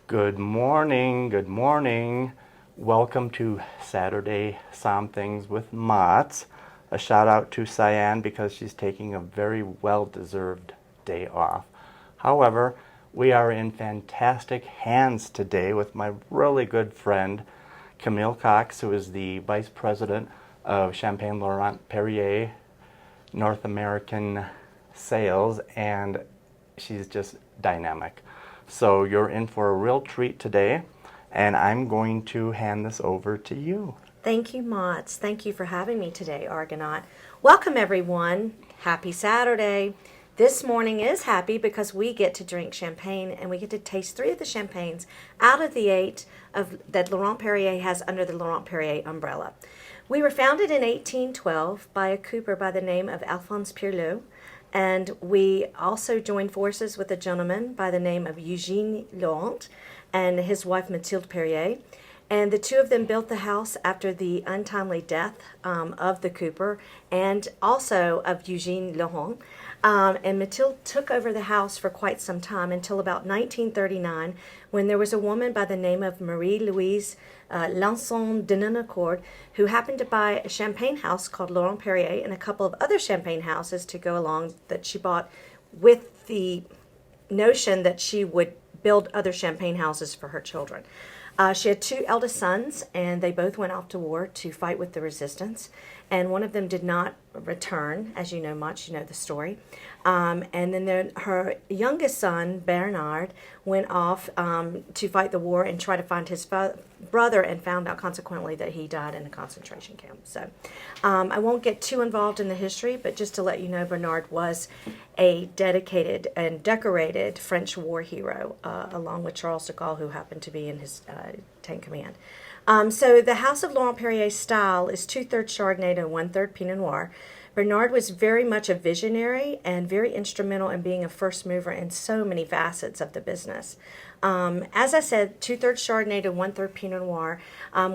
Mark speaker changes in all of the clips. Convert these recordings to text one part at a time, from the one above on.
Speaker 1: Good morning, good morning. Welcome to Saturday Somm-Things with Mott's. A shout out to Cyan because she's taking a very well-deserved day off. However, we are in fantastic hands today with my really good friend, Camille Cox, who is the Vice President of Champagne Laurent Perrier North American Sales, and she's just dynamic. So you're in for a real treat today, and I'm going to hand this over to you.
Speaker 2: Thank you, Mott's. Thank you for having me today, Argonaut. Welcome, everyone. Happy Saturday. This morning is happy because we get to drink champagne and we get to taste 3 of the champagnes out of the 8 that Laurent Perrier has under the Laurent Perrier umbrella. We were founded in 1812 by a cooper by the name of Alphonse Pirlot, and we also joined forces with a gentleman by the name of Eugène Laurent and his wife Mathilde Perrier. And the two of them built the house after the untimely death of the cooper and also of Eugène Laurent. And Mathilde took over the house for quite some time until about 1939, when there was a woman by the name of Marie-Louise Lanson de Nonancourt who happened to buy a champagne house called Laurent Perrier and a couple of other champagne houses to go along that she bought with the notion that she would build other champagne houses for her children. She had 2 eldest sons, and they both went off to war to fight with the resistance. And one of them did not return, as you know much, you know the story. And then her youngest son, Bernard, went off to fight the war and try to find his brother, and found out consequently that he died in a concentration camp. So I won't get too involved in the history, but just to let you know, Bernard was a dedicated and decorated French war hero, along with Charles de Gaulle, who happened to be in his tank command. So the House of Laurent Perrier style is 2/3 Chardonnay to 1/3 Pinot Noir. Bernard was very much a visionary and very instrumental in being a first mover in so many facets of the business. As I said, 2/3 Chardonnay to 1/3 Pinot Noir.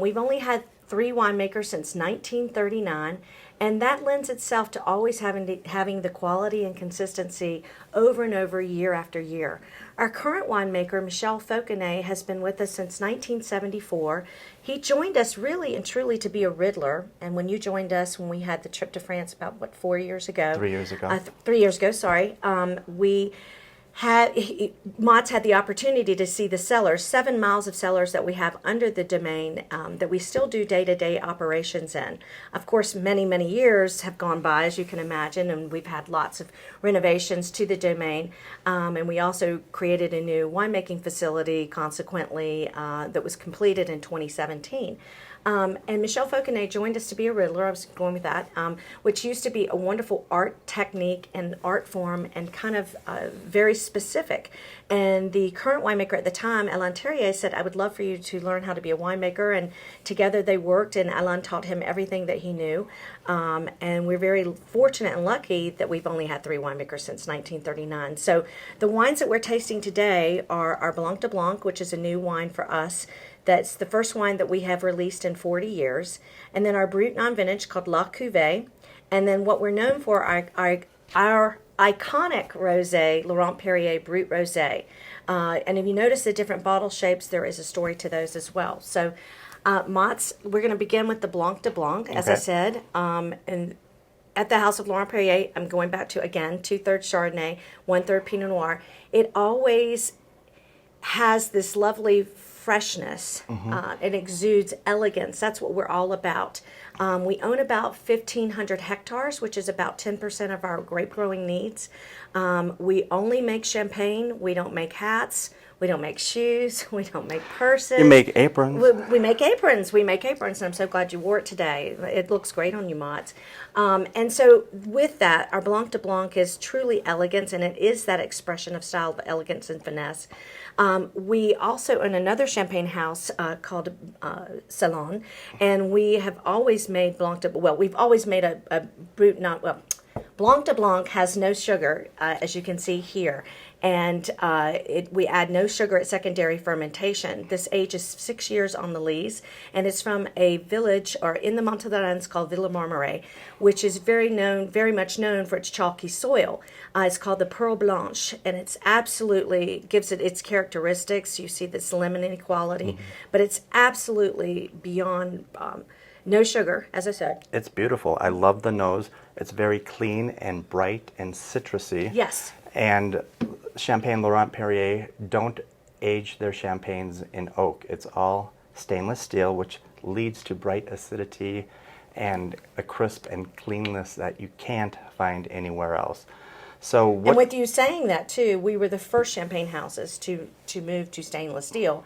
Speaker 2: We've only had 3 winemakers since 1939, and that lends itself to always having the quality and consistency over and over, year after year. Our current winemaker, Michel Fauconnet, has been with us since 1974. He joined us really and truly to be a Riddler, and when you joined us when we had the trip to France about, 4 years ago?
Speaker 1: 3 years ago.
Speaker 2: 3 years ago, sorry. Mott's had the opportunity to see the cellars, 7 miles of cellars that we have under the domain that we still do day-to-day operations in. Of course, many, many years have gone by, as you can imagine, and we've had lots of renovations to the domain. And we also created a new winemaking facility, consequently, that was completed in 2017. And Michel Fauconnet joined us to be a Riddler. I was going with that, which used to be a wonderful art technique and art form and kind of very specific. And the current winemaker at the time, Alain Terrier, said, I would love for you to learn how to be a winemaker. And together they worked, and Alain taught him everything that he knew. And we're very fortunate and lucky that we've only had 3 winemakers since 1939. So the wines that we're tasting today are our Blanc de Blanc, which is a new wine for us. That's the first wine that we have released in 40 years. And then our Brut non-vintage called La Cuvée. And then what we're known for, our iconic rosé, Laurent Perrier Brut Rosé. And if you notice the different bottle shapes, there is a story to those as well. So, Mott's, we're going to begin with the Blanc de Blanc, as I said. And at the House of Laurent Perrier, I'm going back to, again, 2/3 Chardonnay, 1/3 Pinot Noir. It always has this lovely freshness. It exudes elegance. That's what we're all about. We own about 1,500 hectares, which is about 10% of our grape growing needs. We only make champagne. We don't make hats. We don't make shoes. We don't make purses.
Speaker 1: You make aprons.
Speaker 2: We make aprons. We make aprons, and I'm so glad you wore it today. It looks great on you, Mott's. And so with that, our Blanc de Blanc is truly elegance, and it is that expression of style, of elegance and finesse. We also own another champagne house called Salon, and we have always made Blanc de... Well, we've always made a Brut... Blanc de Blanc has no sugar, as you can see here, and we add no sugar at secondary fermentation. This ages 6 years on the lees, and it's from a village or in the Montagnards called Villa Marmoré, which is very much known for its chalky soil. It's called the Pearl Blanche, and it's absolutely gives it its characteristics. You see this lemony quality, but it's absolutely beyond. No sugar, as I said.
Speaker 1: It's beautiful. I love the nose. It's very clean and bright and citrusy.
Speaker 2: Yes.
Speaker 1: And Champagne Laurent Perrier don't age their champagnes in oak. It's all stainless steel, which leads to bright acidity and a crisp and cleanness that you can't find anywhere else. So
Speaker 2: And with you saying that too, we were the first champagne houses to move to stainless steel.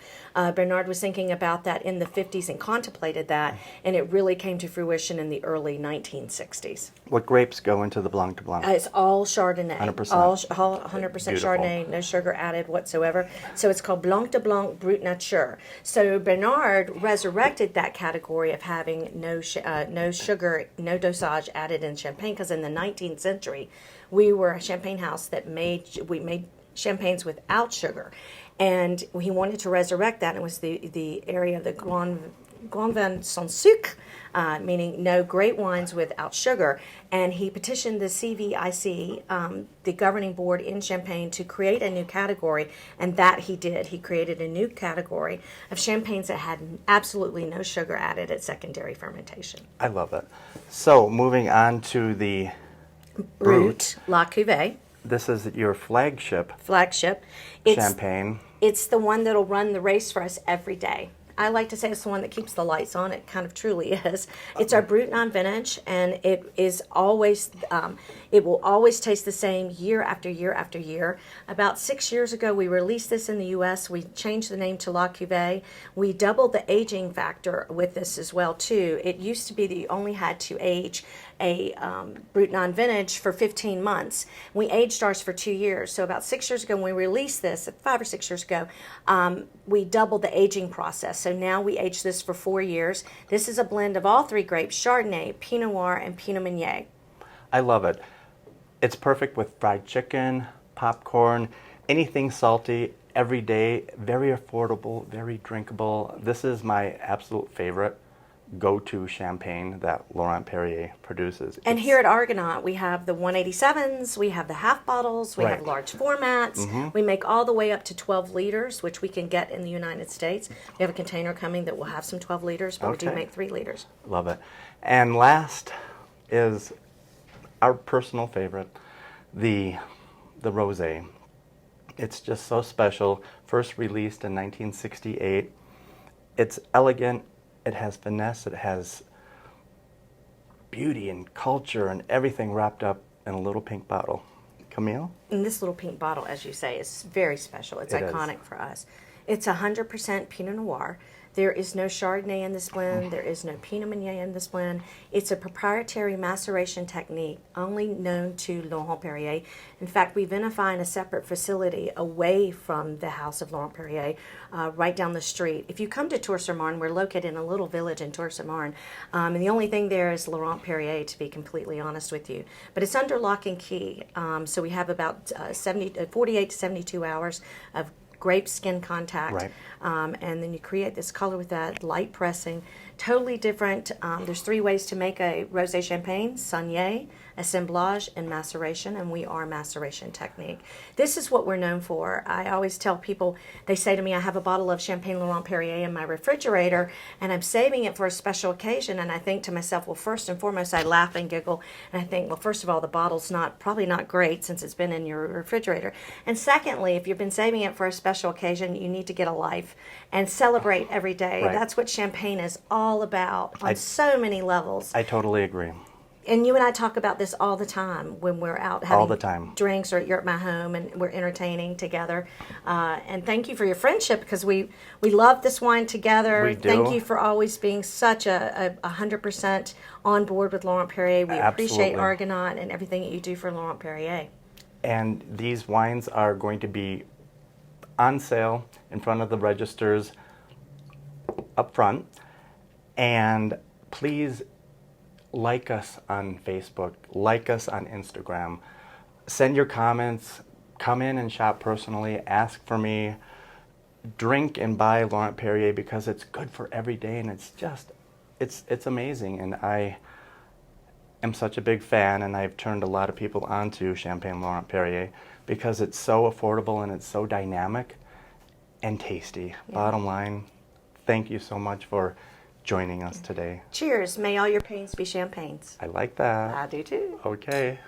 Speaker 2: Bernard was thinking about that in the 50s and contemplated that, and it really came to fruition in the early 1960s.
Speaker 1: What grapes go into the Blanc de Blanc?
Speaker 2: It's all Chardonnay.
Speaker 1: 100%.
Speaker 2: All 100%
Speaker 1: Beautiful.
Speaker 2: Chardonnay, no sugar added whatsoever. So it's called Blanc de Blanc Brut Nature. So Bernard resurrected that category of having no sugar, no dosage added in champagne, because in the 19th century, we were a champagne house that made champagnes without sugar, and he wanted to resurrect that. And it was the area of the Grand Vin sans sucre, meaning no great wines without sugar. And he petitioned the CVIC, the governing board in Champagne, to create a new category, and that he did. He created a new category of champagnes that had absolutely no sugar added at secondary fermentation.
Speaker 1: I love it. So moving on to the
Speaker 2: Brut La Cuvée.
Speaker 1: This is your flagship
Speaker 2: It's
Speaker 1: champagne.
Speaker 2: It's the one that'll run the race for us every day. I like to say it's the one that keeps the lights on. It kind of truly is. It's our Brut non-vintage, and it is always, it will always taste the same year after year after year. About 6 years ago, we released this in the U.S. We changed the name to La Cuvée. We doubled the aging factor with this as well, too. It used to be that you only had to age a Brut non-vintage for 15 months. We aged ours for 2 years. So about 6 years ago when we released this, 5 or 6 years ago, we doubled the aging process. So now we age this for 4 years. This is a blend of all three grapes, Chardonnay, Pinot Noir, and Pinot Meunier.
Speaker 1: I love it. It's perfect with fried chicken, popcorn, anything salty, every day, very affordable, very drinkable. This is my absolute favorite go-to champagne that Laurent Perrier produces.
Speaker 2: And here at Argonaut, we have the 187s, we have the half bottles, we have large formats. We make all the way up to 12 liters, which we can get in the United States. We have a container coming that will have some 12 liters, but we do make 3 liters.
Speaker 1: Love it. And last is our personal favorite, the rosé. It's just so special. First released in 1968. It's elegant. It has finesse, it has beauty and culture and everything wrapped up in a little pink bottle. Camille?
Speaker 2: And this little pink bottle, as you say, is very special. It's iconic for us. It's 100% Pinot Noir. There is no Chardonnay in this blend. There is no Pinot Meunier in this blend. It's a proprietary maceration technique only known to Laurent Perrier. In fact, we vinify in a separate facility away from the house of Laurent Perrier, right down the street. If you come to Tours-sur-Marne, we're located in a little village in Tours-sur-Marne, and the only thing there is Laurent Perrier, to be completely honest with you. But it's under lock and key, so we have about 48 to 72 hours of grape skin contact, and then you create this color with that light pressing. Totally different. There's 3 ways to make a rosé champagne: saignée, assemblage, and maceration, and we are maceration technique. This is what we're known for. I always tell people, they say to me, I have a bottle of Champagne Laurent Perrier in my refrigerator, and I'm saving it for a special occasion, and I think to myself, well, first and foremost, I laugh and giggle, and I think, well, first of all, the bottle's probably not great since it's been in your refrigerator, and secondly, if you've been saving it for a special occasion, you need to get a life and celebrate every day. That's what champagne is all about on so many levels.
Speaker 1: I totally agree.
Speaker 2: And you and I talk about this all the time when we're out having
Speaker 1: all the time.
Speaker 2: Drinks, or you're at my home and we're entertaining together. And thank you for your friendship, because we love this wine together.
Speaker 1: We do.
Speaker 2: Thank you for always being such a 100% on board with Laurent Perrier. We appreciate Argonaut and everything that you do for Laurent Perrier.
Speaker 1: And these wines are going to be on sale in front of the registers up front. And please like us on Facebook, like us on Instagram. Send your comments, come in and shop personally, ask for me, drink and buy Laurent Perrier because it's good for every day, and it's amazing. And I am such a big fan, and I've turned a lot of people onto Champagne Laurent Perrier because it's so affordable and it's so dynamic and tasty.
Speaker 2: Yeah.
Speaker 1: Bottom line, thank you so much for joining us today.
Speaker 2: Cheers. May all your pains be champagnes.
Speaker 1: I like that.
Speaker 2: I do too.
Speaker 1: Okay.